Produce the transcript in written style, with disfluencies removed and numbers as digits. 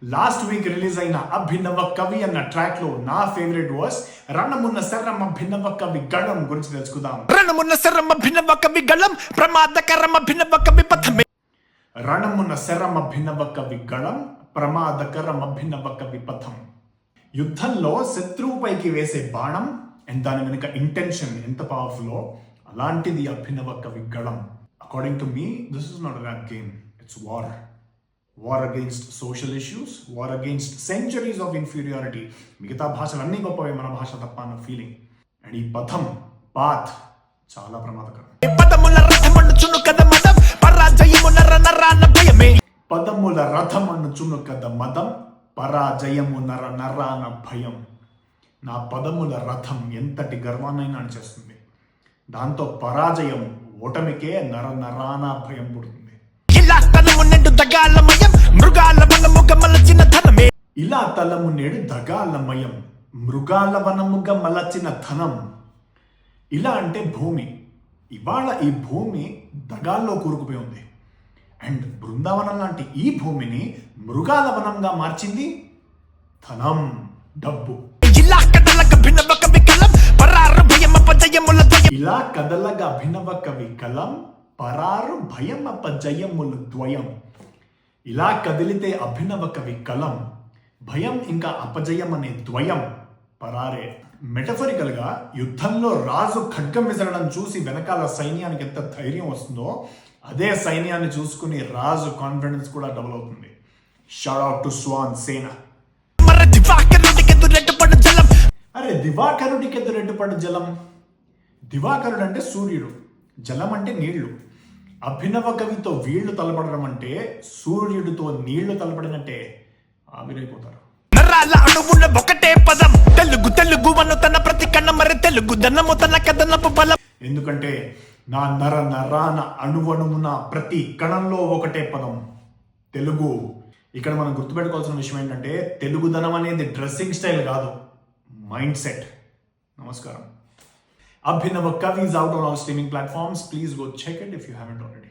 Last week release అయిన అభినవ కవి అన్న ట్రాక్ లో నా ఫేవరెట్ వర్స్ రణమున్న శరం అభినవ కవి గళం గురించి తెలుసుకుందాం. రణమున్న శరం అభినవ కవి గళం ప్రమాదకరం అభినవ కవి పథమే. రణమున్న శరం అభినవ కవి గళం ప్రమాదకరం అభినవ కవి పథం. యుద్ధంలో శత్రువుపైకి వేసే బాణం అండ్ దాని వెనుక ఇంటెన్షన్ ఎంత పవర్ఫుల్ అలాంటిది అభినవ కవి గళం. According to me this is not a rap game, its war. War against social issues, war against centuries of inferiority. మిగతా భాషలు అన్నీ గొప్పవే, మన భాష తప్ప అన్న ఫీలింగ్. అండ్ ఈ పథం పాత్ చాలా ప్రమాదకరం. పదముల రథమన్నుచును కద మదం పరాజయమున నరాన భయమే. పదముల రథమన్నుచును కద మదం పరాజయము నరాన భయం. నా పదముల రథం ఎంతటి గర్వాన్నైనా అనిచేస్తుంది. దాంతో పరాజయం ఓటమికే నరాన భయం పుడుతుంది. ఇలా తలము నెడు దగాలమయం మృగాల వనముగ మలచిన ధనమే. ఇలా తలము నేడు దగాలమయం మృగాల వనముగ మలచిన ధనం. ఇలా అంటే భూమి. ఇవాళ ఈ భూమి దగాల్లో కూరుకుపోయి ఉంది. అండ్ బృందావనం లాంటి ఈ భూమిని మృగాల వనంగా మార్చింది ధనం, డబ్బు. ఇలా కదలక భిన్నవ కవి కలం పరారు భయం అపజయముల ద్వయం. ఇలా కదలగ అభినవ కవి కలం పరారు భయం అపజయముల ద్వయం. ఇలా కదిలితే అభినవ కవి కలం భయం ఇంకా అపజయం అనే ద్వయం పరారే. మెటఫరికల్ గా యుద్ధంలో రాజు ఖడ్గం విసరడం చూసి వెనకాల సైన్యానికి ఎంత ధైర్యం వస్తుందో అదే సైన్యాన్ని చూసుకుని రాజు కాన్ఫిడెన్స్ కూడా డబుల్ అవుతుంది. షౌట్ అవుట్ టు స్వాన్ సేన. అరే దివాకరుడికి ఎదురెట్టుపడు జలం. దివాకరుడు అంటే సూర్యుడు, జలం అంటే నీళ్లు. అభినవ కవితో వీళ్లు తలపడడం అంటే సూర్యుడితో నీళ్లు తలపడినట్టే ఆవిరైపోతారు. నరాల అణువున ఒకటే పదం తెలుగు తెలుగు అను తన ప్రతి కన్న మరి తెలుగు ధనము తన కథనపు బలం. ఎందుకంటే నా నరాన అణువణువున ప్రతి కణంలో ఒకటే పదం తెలుగు. ఇక్కడ మనం గుర్తుపెట్టుకోవాల్సిన విషయం ఏంటంటే తెలుగుదనం అనేది డ్రెస్సింగ్ స్టైల్ కాదు, మైండ్ సెట్. నమస్కారం. Abhinav Kavi is out on all streaming platforms. Please go check it if you haven't already.